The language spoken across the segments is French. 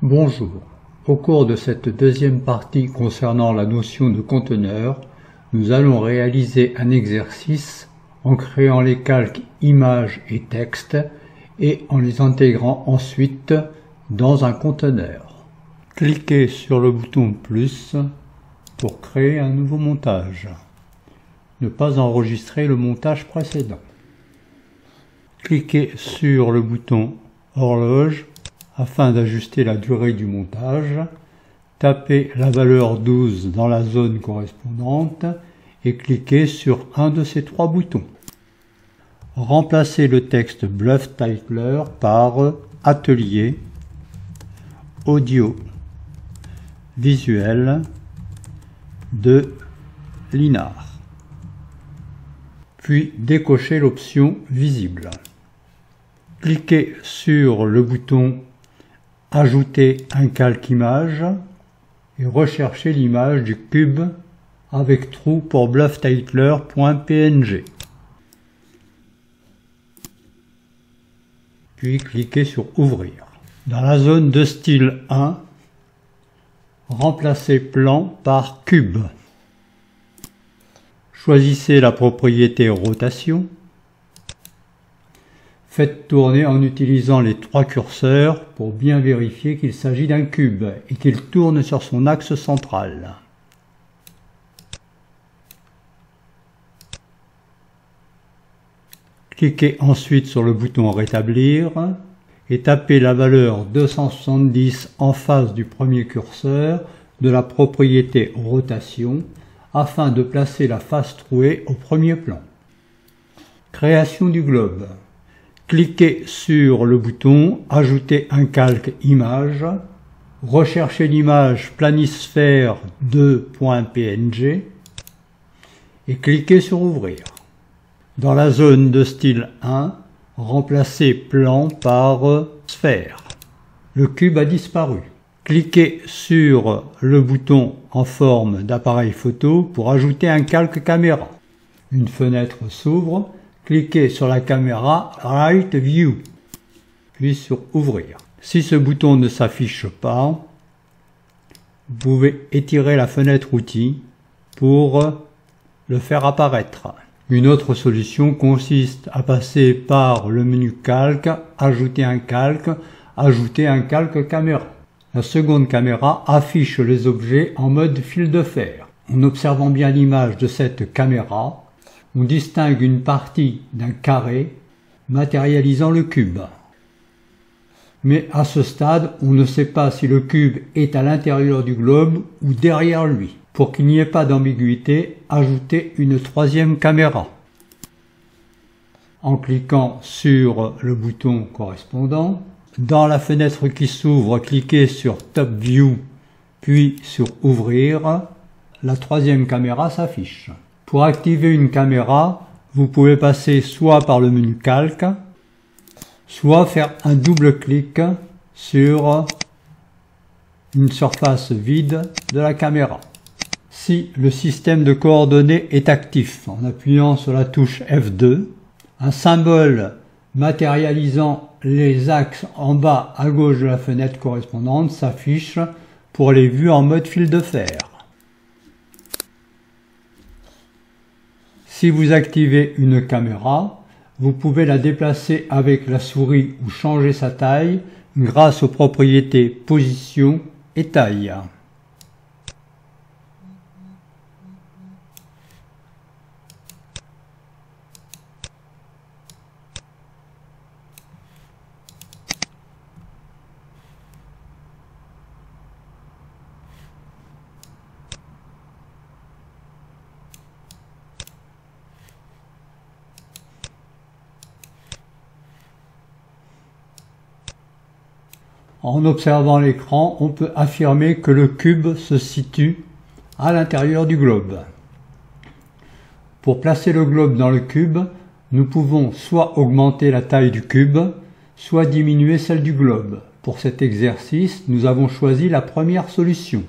Bonjour. Au cours de cette deuxième partie concernant la notion de conteneur, nous allons réaliser un exercice en créant les calques images et texte et en les intégrant ensuite dans un conteneur. Cliquez sur le bouton plus pour créer un nouveau montage. Ne pas enregistrer le montage précédent. Cliquez sur le bouton horloge afin d'ajuster la durée du montage. Tapez la valeur 12 dans la zone correspondante et cliquez sur un de ces trois boutons. Remplacez le texte Bluff Titler par Atelier, Audio, Visuel de Linard. Puis décochez l'option Visible. Cliquez sur le bouton Ajouter un calque image et recherchez l'image du cube avec trou pour BluffTitler.png. Puis cliquez sur Ouvrir. Dans la zone de style 1, remplacez plan par cube. Choisissez la propriété rotation. Faites tourner en utilisant les trois curseurs pour bien vérifier qu'il s'agit d'un cube et qu'il tourne sur son axe central. Cliquez ensuite sur le bouton Rétablir et tapez la valeur 270 en face du premier curseur de la propriété rotation afin de placer la face trouée au premier plan. Création du globe. Cliquez sur le bouton Ajouter un calque image, recherchez l'image Planisphère 2.png et cliquez sur Ouvrir. Dans la zone de style 1, remplacez plan par sphère. Le cube a disparu. Cliquez sur le bouton en forme d'appareil photo pour ajouter un calque caméra. Une fenêtre s'ouvre. Cliquez sur la caméra Right View, puis sur Ouvrir. Si ce bouton ne s'affiche pas, vous pouvez étirer la fenêtre Outils pour le faire apparaître. Une autre solution consiste à passer par le menu Calque, ajouter un calque caméra. La seconde caméra affiche les objets en mode fil de fer. En observant bien l'image de cette caméra, on distingue une partie d'un carré matérialisant le cube. Mais à ce stade, on ne sait pas si le cube est à l'intérieur du globe ou derrière lui. Pour qu'il n'y ait pas d'ambiguïté, ajoutez une troisième caméra. En cliquant sur le bouton correspondant, dans la fenêtre qui s'ouvre, cliquez sur Top View, puis sur Ouvrir. La troisième caméra s'affiche. Pour activer une caméra, vous pouvez passer soit par le menu Calque, soit faire un double clic sur une surface vide de la caméra. Si le système de coordonnées est actif, en appuyant sur la touche F2, un symbole matérialisant les axes en bas à gauche de la fenêtre correspondante s'affiche pour les vues en mode fil de fer. Si vous activez une caméra, vous pouvez la déplacer avec la souris ou changer sa taille grâce aux propriétés position et taille. En observant l'écran, on peut affirmer que le cube se situe à l'intérieur du globe. Pour placer le globe dans le cube, nous pouvons soit augmenter la taille du cube, soit diminuer celle du globe. Pour cet exercice, nous avons choisi la première solution.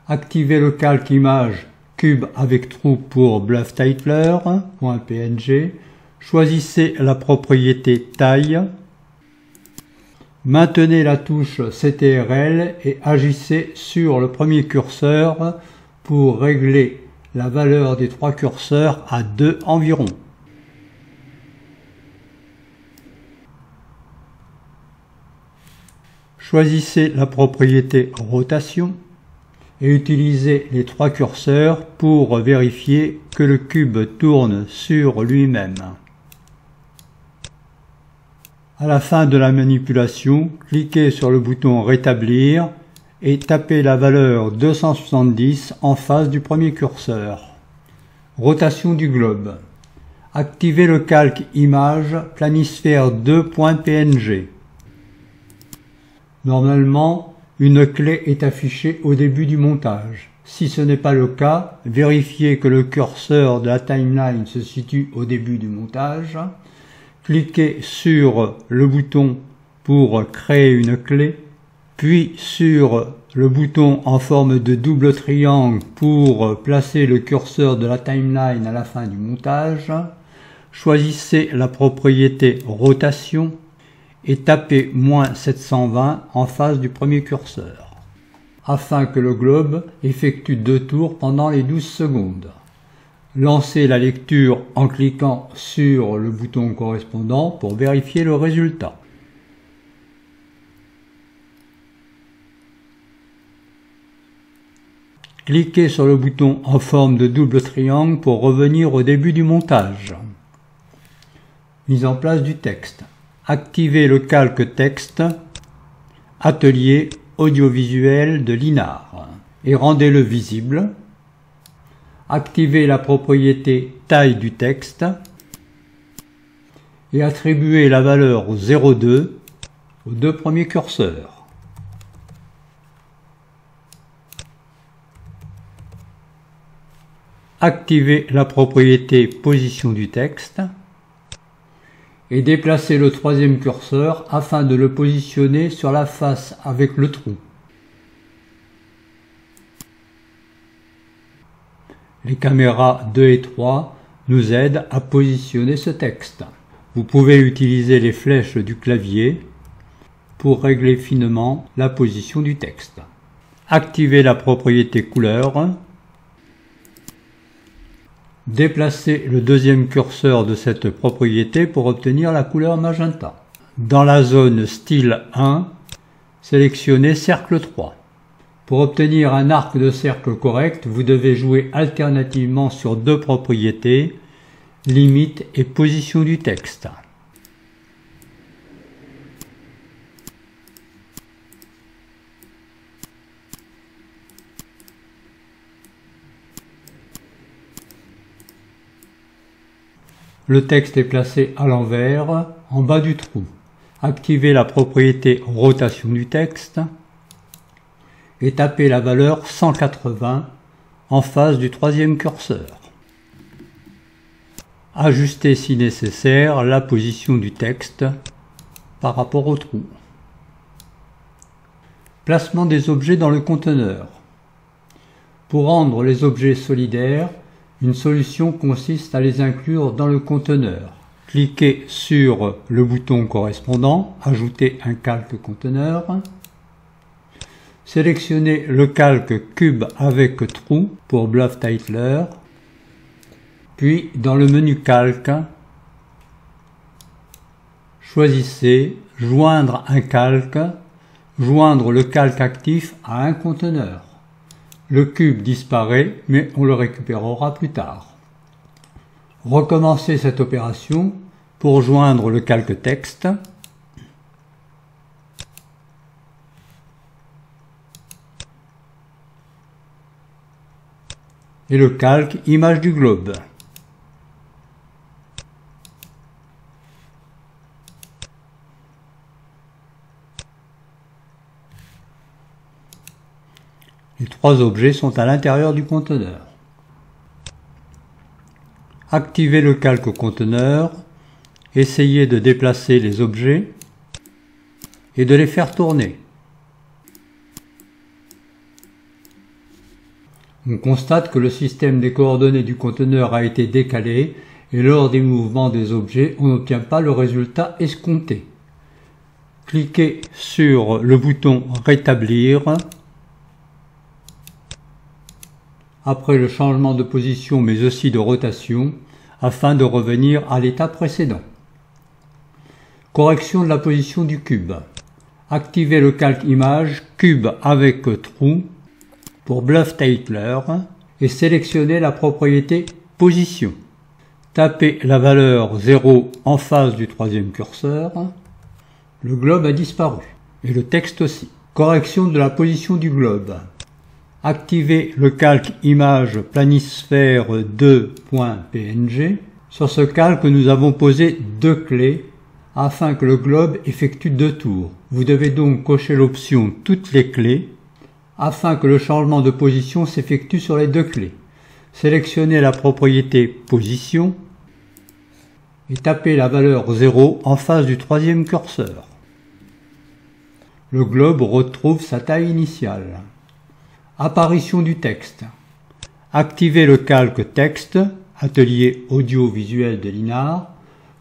Activez le calque image cube avec trou pour BluffTitler.png. Choisissez la propriété taille Maintenez la touche CTRL et agissez sur le premier curseur pour régler la valeur des 3 curseurs à 2 environ. Choisissez la propriété rotation et utilisez les 3 curseurs pour vérifier que le cube tourne sur lui-même. À la fin de la manipulation, cliquez sur le bouton Rétablir et tapez la valeur 270 en face du premier curseur. Rotation du globe. Activez le calque image planisphère 2.png. Normalement, une clé est affichée au début du montage. Si ce n'est pas le cas, vérifiez que le curseur de la timeline se situe au début du montage. Cliquez sur le bouton pour créer une clé, puis sur le bouton en forme de double triangle pour placer le curseur de la timeline à la fin du montage. Choisissez la propriété rotation et tapez -720 en face du premier curseur, afin que le globe effectue 2 tours pendant les 12 secondes. Lancez la lecture en cliquant sur le bouton correspondant pour vérifier le résultat. Cliquez sur le bouton en forme de double triangle pour revenir au début du montage. Mise en place du texte. Activez le calque texte Atelier audiovisuel de Linard et rendez-le visible. Activez la propriété taille du texte et attribuez la valeur 0,2 aux 2 premiers curseurs. Activez la propriété position du texte et déplacez le 3e curseur afin de le positionner sur la face avec le trou. Les caméras 2 et 3 nous aident à positionner ce texte. Vous pouvez utiliser les flèches du clavier pour régler finement la position du texte. Activez la propriété couleur. Déplacez le 2e curseur de cette propriété pour obtenir la couleur magenta. Dans la zone style 1, sélectionnez cercle 3. Pour obtenir un arc de cercle correct, vous devez jouer alternativement sur 2 propriétés, limite et position du texte. Le texte est placé à l'envers, en bas du trou. Activez la propriété rotation du texte et tapez la valeur 180 en face du 3e curseur. Ajustez si nécessaire la position du texte par rapport au trou. Placement des objets dans le conteneur. Pour rendre les objets solidaires, une solution consiste à les inclure dans le conteneur. Cliquez sur le bouton correspondant, ajouter un calque conteneur. Sélectionnez le calque cube avec trou pour Bluff Titler. Puis dans le menu calque, choisissez joindre un calque, joindre le calque actif à un conteneur. Le cube disparaît, mais on le récupérera plus tard. Recommencez cette opération pour joindre le calque texte. Et le calque image du globe. Les 3 objets sont à l'intérieur du conteneur. Activez le calque conteneur, essayez de déplacer les objets et de les faire tourner. On constate que le système des coordonnées du conteneur a été décalé et lors des mouvements des objets, on n'obtient pas le résultat escompté. Cliquez sur le bouton Rétablir. Après le changement de position mais aussi de rotation, afin de revenir à l'état précédent. Correction de la position du cube. Activez le calque image cube avec trou pour Bluff Titler et sélectionnez la propriété position. Tapez la valeur 0 en face du troisième curseur. Le globe a disparu et le texte aussi. Correction de la position du globe. Activez le calque image planisphère 2.png. Sur ce calque, nous avons posé deux clés afin que le globe effectue deux tours. Vous devez donc cocher l'option toutes les clés afin que le changement de position s'effectue sur les deux clés. Sélectionnez la propriété position et tapez la valeur 0 en face du troisième curseur. Le globe retrouve sa taille initiale. Apparition du texte. Activez le calque texte, atelier audiovisuel de l'INAR.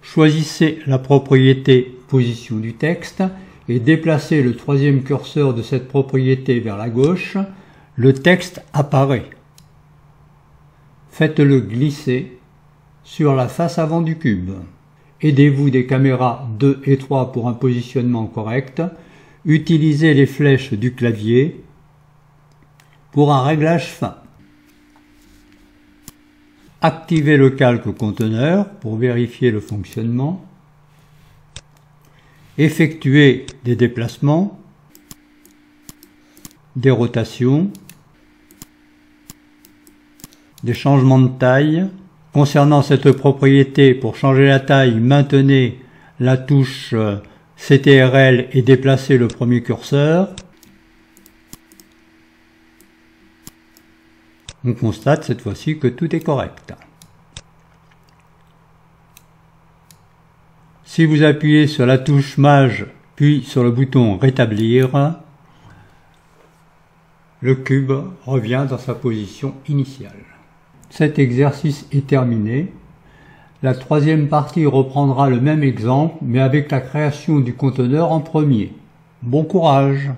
Choisissez la propriété position du texte et déplacez le troisième curseur de cette propriété vers la gauche. Le texte apparaît. Faites-le glisser sur la face avant du cube. Aidez-vous des caméras 2 et 3 pour un positionnement correct. Utilisez les flèches du clavier pour un réglage fin. Activez le calque conteneur pour vérifier le fonctionnement. Effectuez des déplacements, des rotations, des changements de taille. Concernant cette propriété, pour changer la taille, maintenez la touche CTRL et déplacez le premier curseur. On constate cette fois-ci que tout est correct. Si vous appuyez sur la touche Maj puis sur le bouton Rétablir, le cube revient dans sa position initiale. Cet exercice est terminé. La troisième partie reprendra le même exemple mais avec la création du conteneur en premier. Bon courage!